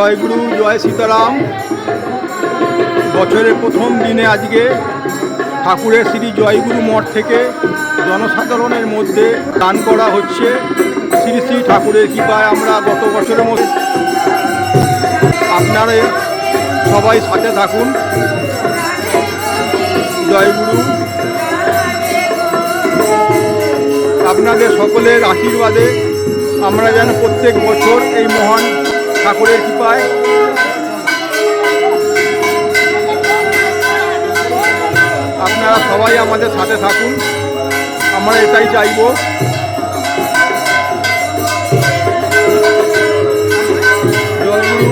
জয় গুরু, জয় সীতারাম। বছরের প্রথম দিনে আজকে ঠাকুরের শ্রী জয়গুরু মঠ থেকে জনসাধারণের মধ্যে দান করা হচ্ছে। শ্রী শ্রী ঠাকুরের কৃপায় আমরা গত বছরের মধ্যে, আপনারা সবাই সাথে থাকুন। জয়গুরু, আপনাদের সকলের আশীর্বাদে আমরা যেন প্রত্যেক বছর এই মহান ঠাকুরের কৃপায় আপনারা সবাই আমাদের সাথে থাকুন, আমরা এটাই চাইব। জয়গুরু।